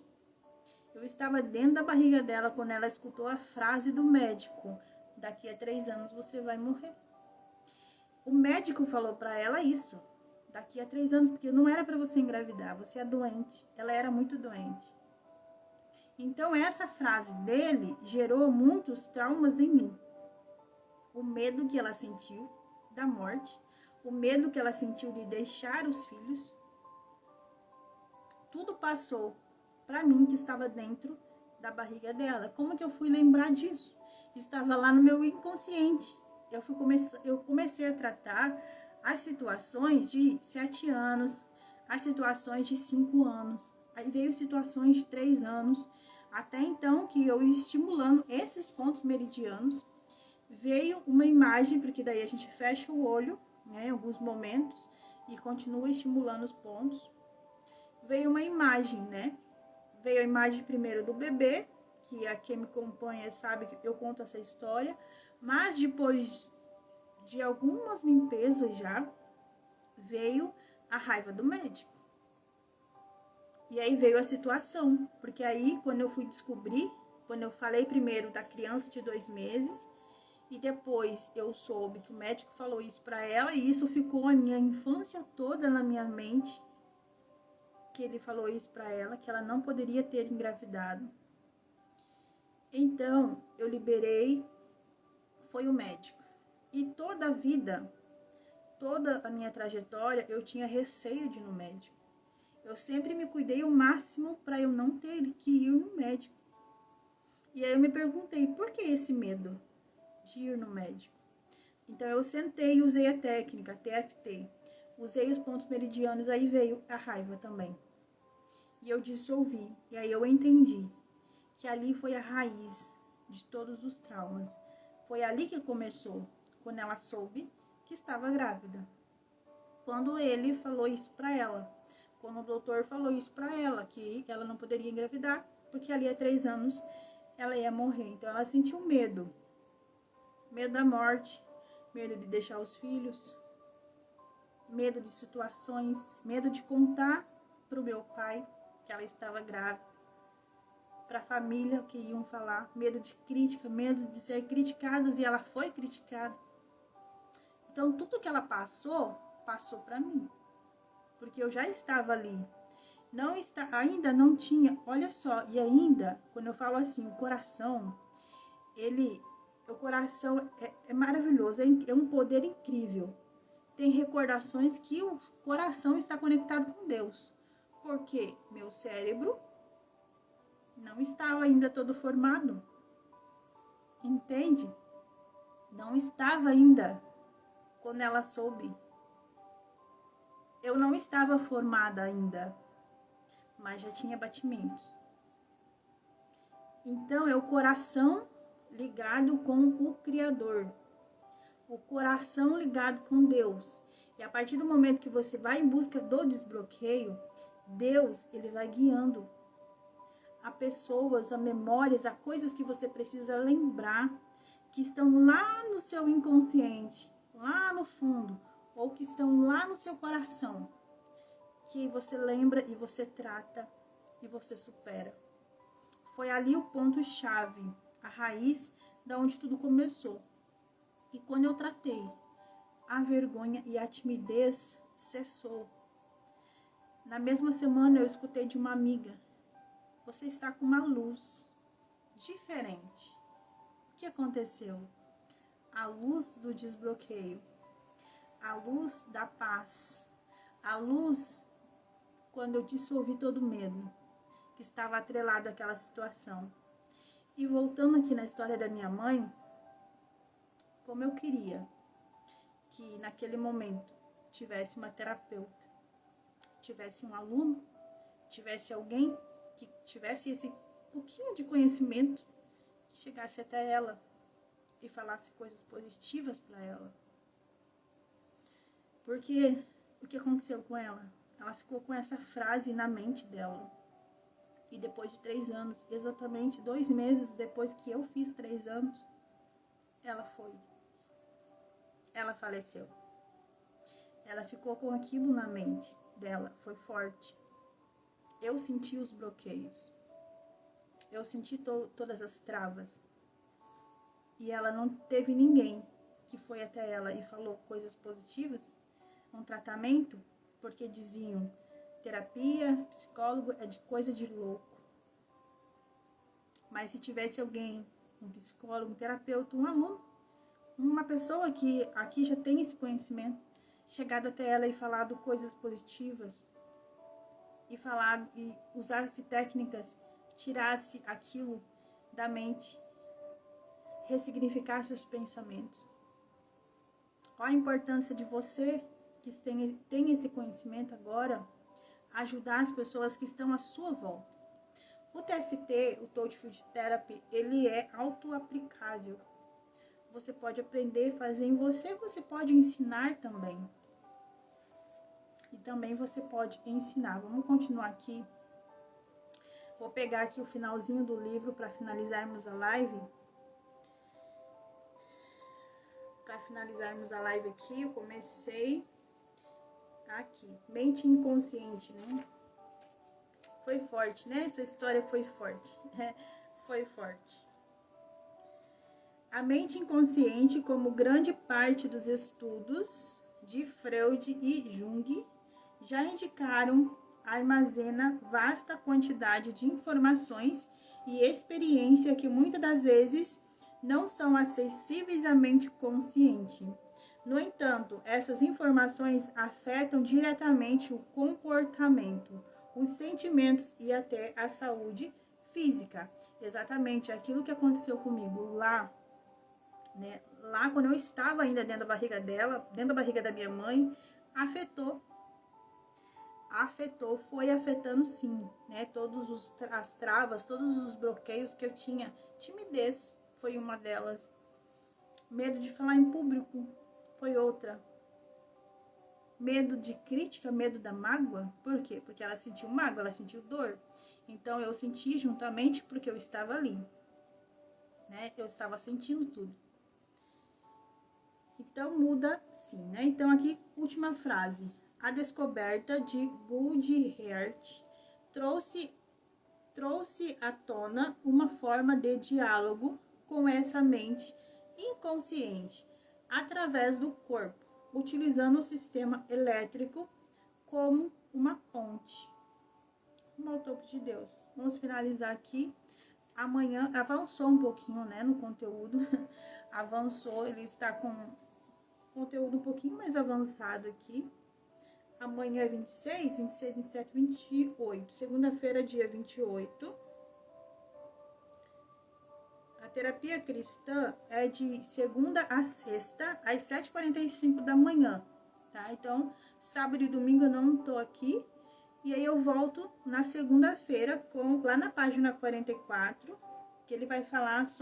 S1: Eu estava dentro da barriga dela quando ela escutou a frase do médico: daqui a 3 anos você vai morrer. O médico falou para ela isso, daqui a 3 anos, porque não era para você engravidar, você é doente. Ela era muito doente. Então essa frase dele gerou muitos traumas em mim. o medo que ela sentiu da morte, o medo que ela sentiu de deixar os filhos. Tudo passou para mim que estava dentro da barriga dela. Como que eu fui lembrar disso? Estava lá no meu inconsciente. Eu comecei a tratar as situações de 7 anos, as situações de 5 anos. Aí veio situações de 3 anos. Até então que eu estimulando esses pontos meridianos, veio uma imagem, porque daí a gente fecha o olho, né, em alguns momentos, e continua estimulando os pontos. Veio uma imagem, né? Veio a imagem primeiro do bebê, que a quem me acompanha sabe que eu conto essa história, mas depois de algumas limpezas já, veio a raiva do médico. E aí veio a situação, porque aí quando eu fui descobrir, quando eu falei primeiro da criança de 2 meses, e depois eu soube que o médico falou isso para ela, e isso ficou a minha infância toda na minha mente, que ele falou isso para ela, que ela não poderia ter engravidado. Então, eu liberei, foi o médico. E toda a vida, toda a minha trajetória, eu tinha receio de ir no médico. Eu sempre me cuidei o máximo para eu não ter que ir no médico. E aí eu me perguntei, por que esse medo de ir no médico? Então eu sentei e usei a técnica, TFT. Usei os pontos meridianos, aí veio a raiva também. E eu dissolvi. E aí eu entendi que ali foi a raiz de todos os traumas. Foi ali que começou, quando ela soube que estava grávida. Quando ele falou isso para ela. Quando o doutor falou isso para ela, que ela não poderia engravidar, porque ali a 3 anos ela ia morrer. Então ela sentiu medo. Medo da morte, medo de deixar os filhos, medo de situações, medo de contar para o meu pai que ela estava grávida, para a família que iam falar, medo de crítica, medo de ser criticadas, e ela foi criticada. Então tudo que ela passou para mim, porque eu já estava ali. Ainda não tinha, olha só, e ainda, quando eu falo assim, o coração é maravilhoso, é um poder incrível. Tem recordações que o coração está conectado com Deus, porque meu cérebro não estava ainda todo formado, entende? Não estava ainda quando ela soube. Eu não estava formada ainda, mas já tinha batimentos. Então é o coração ligado com o Criador, o coração ligado com Deus. E a partir do momento que você vai em busca do desbloqueio, Deus, ele vai guiando a pessoas, a memórias, a coisas que você precisa lembrar, que estão lá no seu inconsciente, lá no fundo, ou que estão lá no seu coração, que você lembra e você trata e você supera. Foi ali o ponto-chave, a raiz da onde tudo começou. E quando eu tratei, a vergonha e a timidez cessou. Na mesma semana eu escutei de uma amiga: você está com uma luz diferente. O que aconteceu? A luz do desbloqueio, a luz da paz, a luz quando eu dissolvi todo o medo que estava atrelado àquela situação. E voltando aqui na história da minha mãe, como eu queria que naquele momento tivesse uma terapeuta, tivesse um aluno, tivesse alguém que tivesse esse pouquinho de conhecimento, que chegasse até ela e falasse coisas positivas para ela. Porque o que aconteceu com ela? Ela ficou com essa frase na mente dela. E depois de 3 anos, exatamente 2 meses depois que eu fiz 3 anos, ela faleceu. Ela ficou com aquilo na mente dela, foi forte. Eu senti os bloqueios. Eu senti todas as travas. E ela não teve ninguém que foi até ela e falou coisas positivas, um tratamento, porque diziam: terapia, psicólogo é de coisa de louco. Mas se tivesse alguém, um psicólogo, um terapeuta, um aluno, uma pessoa que aqui já tem esse conhecimento, chegado até ela e falado coisas positivas, e usasse técnicas, tirasse aquilo da mente, ressignificasse os pensamentos. Qual a importância de você, que tem esse conhecimento agora, ajudar as pessoas que estão à sua volta? O TFT, o Touch Field Therapy, ele é auto-aplicável. Você pode aprender a fazer em você, você pode ensinar também. E também você pode ensinar. Vamos continuar aqui. Vou pegar aqui o finalzinho do livro para finalizarmos a live. Para finalizarmos a live aqui, eu comecei aqui. Mente inconsciente, né? Foi forte, né? Essa história foi forte. Foi forte. A mente inconsciente, como grande parte dos estudos de Freud e Jung, já indicaram, armazena vasta quantidade de informações e experiência que muitas das vezes não são acessíveis à mente consciente. No entanto, essas informações afetam diretamente o comportamento, os sentimentos e até a saúde física. Exatamente aquilo que aconteceu comigo lá, né? Lá quando eu estava ainda dentro da barriga dela, dentro da barriga da minha mãe, afetou, foi afetando sim, né? As travas, todos os bloqueios que eu tinha. Timidez foi uma delas. Medo de falar em público foi outra. Medo de crítica, medo da mágoa. Por quê? Porque ela sentiu mágoa, ela sentiu dor. Então eu senti juntamente porque eu estava ali, né? Eu estava sentindo tudo. Então muda sim, né? Então aqui, última frase. A descoberta de Goodhart trouxe à tona uma forma de diálogo com essa mente inconsciente através do corpo, utilizando o sistema elétrico como uma ponte. Um autópio de Deus. Vamos finalizar aqui. Amanhã avançou um pouquinho, né, no conteúdo. Avançou, ele está com conteúdo um pouquinho mais avançado aqui. Amanhã é 26, 27, 28. Segunda-feira, dia 28. A terapia cristã é de segunda a sexta, às 7h45 da manhã, tá? Então, sábado e domingo eu não tô aqui. E aí eu volto na segunda-feira, lá na página 44, que ele vai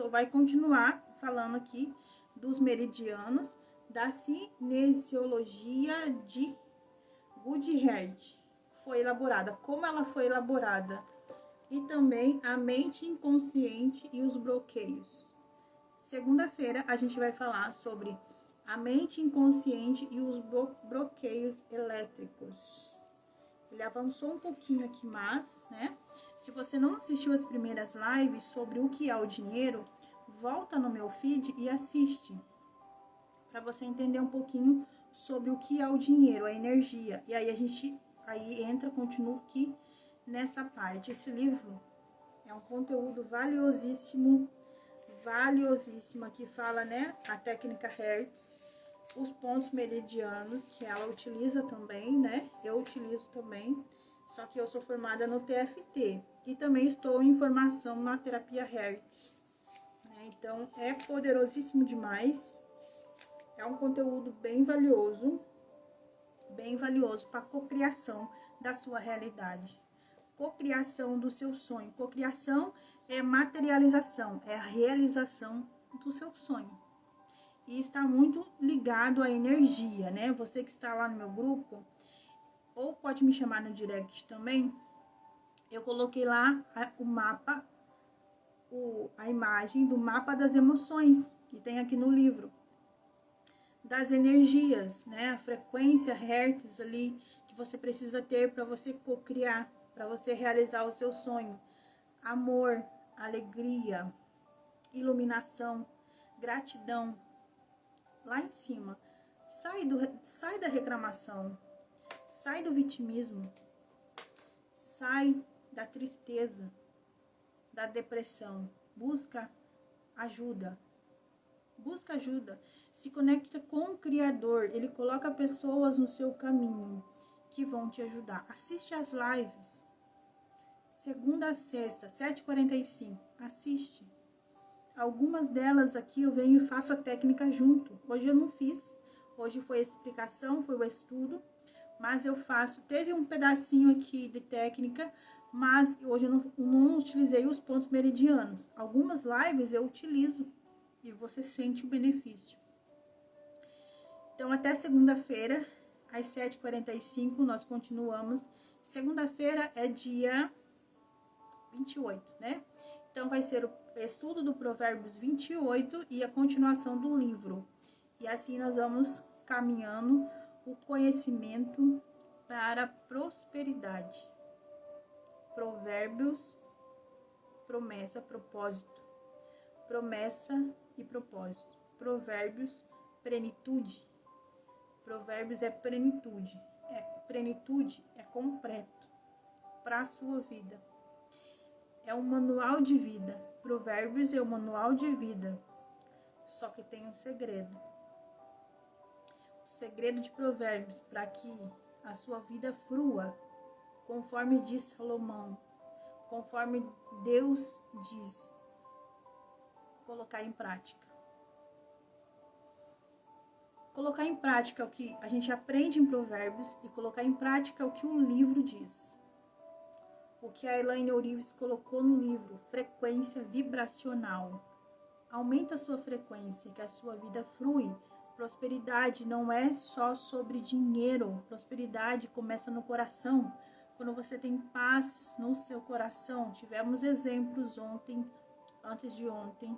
S1: vai continuar falando aqui dos meridianos, da cinesiologia de Goodhart foi elaborada, como ela foi elaborada, e também a mente inconsciente e os bloqueios. Segunda-feira a gente vai falar sobre a mente inconsciente e os bloqueios elétricos. Ele avançou um pouquinho aqui, mas, né? Se você não assistiu as primeiras lives sobre o que é o dinheiro, volta no meu feed e assiste, para você entender um pouquinho sobre o que é o dinheiro, a energia. E aí a gente continua aqui nessa parte. Esse livro é um conteúdo valiosíssimo, que fala, né, a técnica Hertz, os pontos meridianos, que ela utiliza também, né, eu utilizo também, só que eu sou formada no TFT, e também estou em formação na terapia Hertz, né, então é poderosíssimo demais. É um conteúdo bem valioso para a cocriação da sua realidade. Cocriação do seu sonho. Cocriação é materialização, é a realização do seu sonho. E está muito ligado à energia, né? Você que está lá no meu grupo, ou pode me chamar no direct também, eu coloquei lá o mapa, a imagem do mapa das emoções, que tem aqui no livro. Das energias, né? A frequência Hertz ali que você precisa ter para você cocriar, para você realizar o seu sonho. Amor, alegria, iluminação, gratidão. Lá em cima. Sai da reclamação. Sai do vitimismo. Sai da tristeza, da depressão. Busca ajuda. busca ajuda, se conecta com o Criador, ele coloca pessoas no seu caminho que vão te ajudar. Assiste as lives, segunda a sexta, 7h45, assiste. Algumas delas aqui eu venho e faço a técnica junto. Hoje eu não fiz, hoje foi a explicação, foi o estudo, mas eu faço. Teve um pedacinho aqui de técnica, mas hoje eu não utilizei os pontos meridianos. Algumas lives eu utilizo e você sente o benefício. Então, até segunda-feira, às 7h45, nós continuamos. Segunda-feira é dia 28, né? Então, vai ser o estudo do Provérbios 28 e a continuação do livro. E assim nós vamos caminhando o conhecimento para a prosperidade. Provérbios, promessa, propósito. Promessa e propósito. Provérbios, plenitude. Provérbios é plenitude. Plenitude é completo para a sua vida. É um manual de vida. Provérbios é um manual de vida. Só que tem um segredo. O segredo de Provérbios para que a sua vida frua, conforme diz Salomão, conforme Deus diz, colocar em prática. Colocar em prática o que a gente aprende em Provérbios e colocar em prática o que o livro diz. O que a Elaine Ourives colocou no livro, frequência vibracional. Aumenta a sua frequência, que a sua vida flui. Prosperidade não é só sobre dinheiro. Prosperidade começa no coração. Quando você tem paz no seu coração. Tivemos exemplos ontem, antes de ontem,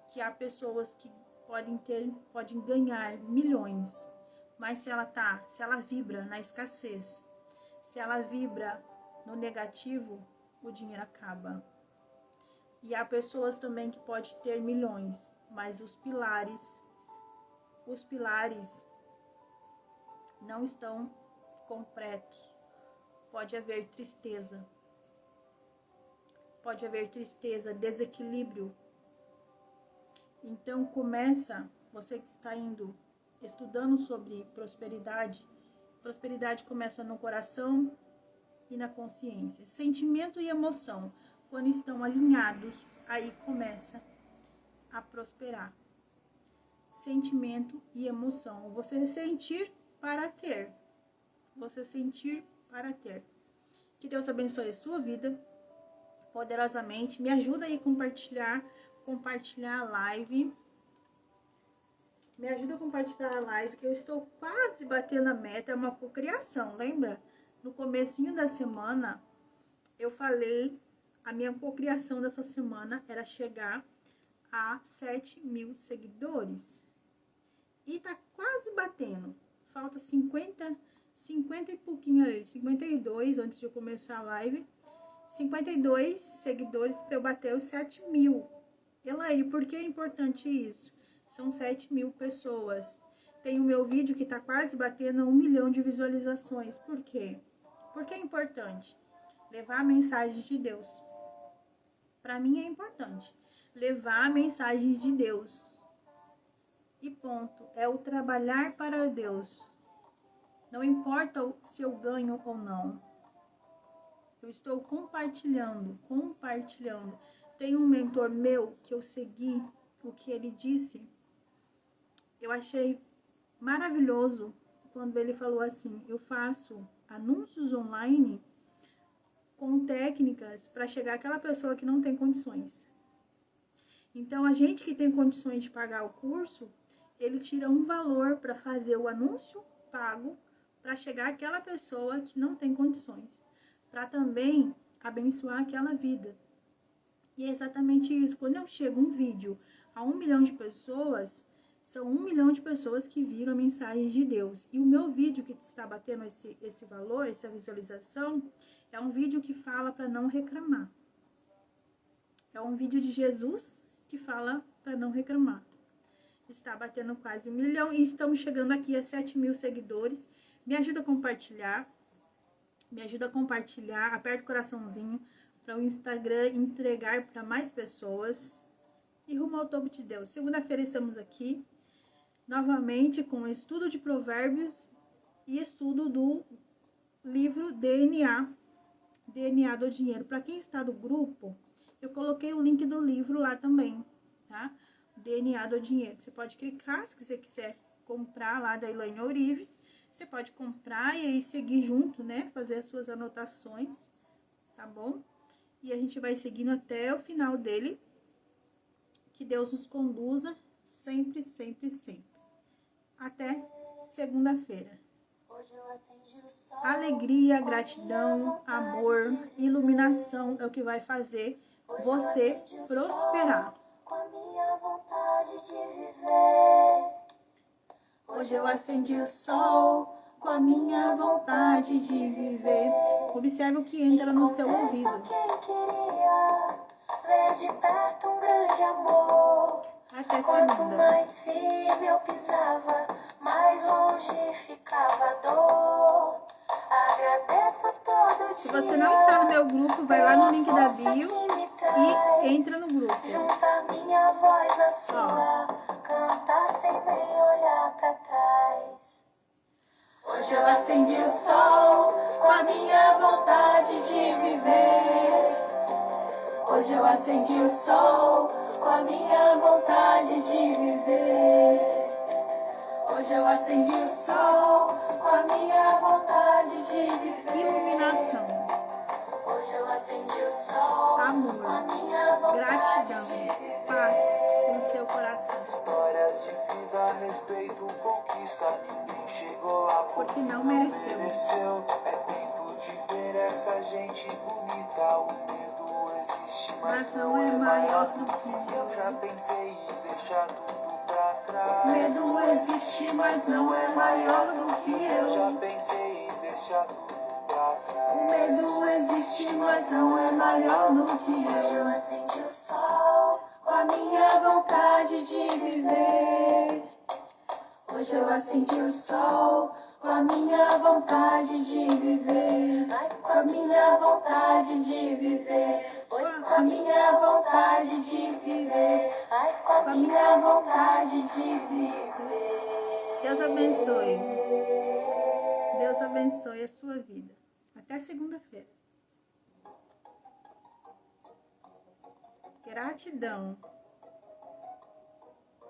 S1: que há pessoas que podem ganhar milhões. Mas se ela vibra na escassez, se ela vibra no negativo, o dinheiro acaba. E há pessoas também que podem ter milhões, mas os pilares não estão completos. Pode haver tristeza, desequilíbrio. Então você que está estudando sobre prosperidade começa no coração e na consciência. Sentimento e emoção, quando estão alinhados, aí começa a prosperar. Sentimento e emoção. Você sentir para ter. Que Deus abençoe a sua vida poderosamente. Me ajuda aí a compartilhar a live. Eu estou quase batendo a meta. É uma cocriação, lembra? No comecinho da semana, eu falei, a minha cocriação dessa semana era chegar a 7.000 seguidores. E tá quase batendo. Falta 50 e pouquinho ali, 52 antes de eu começar a live. 52 seguidores para eu bater os 7.000. Elaine, por que é importante isso? São 7.000 pessoas. Tem o meu vídeo que tá quase batendo 1 milhão de visualizações. Por quê? Porque é importante levar a mensagem de Deus. Para mim é importante levar a mensagem de Deus. E ponto. É o trabalhar para Deus. Não importa se eu ganho ou não. Eu estou compartilhando. Tem um mentor meu que eu segui o que ele disse. Eu achei maravilhoso quando ele falou assim: eu faço anúncios online com técnicas para chegar àquela pessoa que não tem condições. Então, a gente que tem condições de pagar o curso, ele tira um valor para fazer o anúncio pago para chegar àquela pessoa que não tem condições, para também abençoar aquela vida. E é exatamente isso. Quando eu chego um vídeo a 1 milhão de pessoas, são 1 milhão de pessoas que viram a mensagem de Deus. E o meu vídeo que está batendo esse valor, essa visualização, é um vídeo que fala para não reclamar. É um vídeo de Jesus que fala para não reclamar. Está batendo quase 1 milhão e estamos chegando aqui a 7.000 seguidores. Me ajuda a compartilhar. Aperta o coraçãozinho para o Instagram entregar para mais pessoas. e rumo ao topo de Deus. Segunda-feira estamos aqui novamente com estudo de provérbios e estudo do livro DNA do dinheiro. Para quem está do grupo, eu coloquei o link do livro lá também, tá? DNA do dinheiro. Você pode clicar, se você quiser comprar lá da Elaine Ourives, você pode comprar e aí seguir junto, né? Fazer as suas anotações, tá bom? E a gente vai seguindo até o final dele. Que Deus nos conduza sempre, sempre, sempre. Até segunda-feira. Alegria, gratidão, amor, iluminação é o que vai fazer você prosperar. Hoje eu acendi o sol com a minha vontade de viver. Observe o que entra no seu ouvido. Ver de perto um grande amor. Até segunda. Quanto mais firme eu pisava, mais longe ficava a dor. Agradeço todo dia. Se você não está no meu grupo, vai lá no link da bio e entra no grupo. Junta minha voz à sua, cantar sem nem olhar pra trás. Hoje eu acendi o sol com a minha vontade de viver. Hoje eu acendi o sol com a minha vontade de viver. Hoje eu acendi o sol com a minha vontade de viver. Iluminação. Hoje eu acendi o sol, amor, com a minha vontade gratidão, de viver. Paz no seu coração. Histórias de vida, respeito, conquista. Ninguém chegou lá porque não mereceu. É tempo de ver essa gente bonita. O medo existe, mas não é maior do que eu. Já pensei em deixar tudo pra trás. Medo existe, mas não é maior do que eu. Já pensei em deixar tudo pra trás. O medo existe, mas não é maior do que eu. Hoje eu acendi o sol com a minha vontade de viver. Hoje eu acendi o sol com a minha vontade de viver. Com a minha vontade de viver. Com a minha vontade de viver. Com a minha vontade de viver. Deus abençoe. Deus abençoe a sua vida. Até segunda-feira. Gratidão.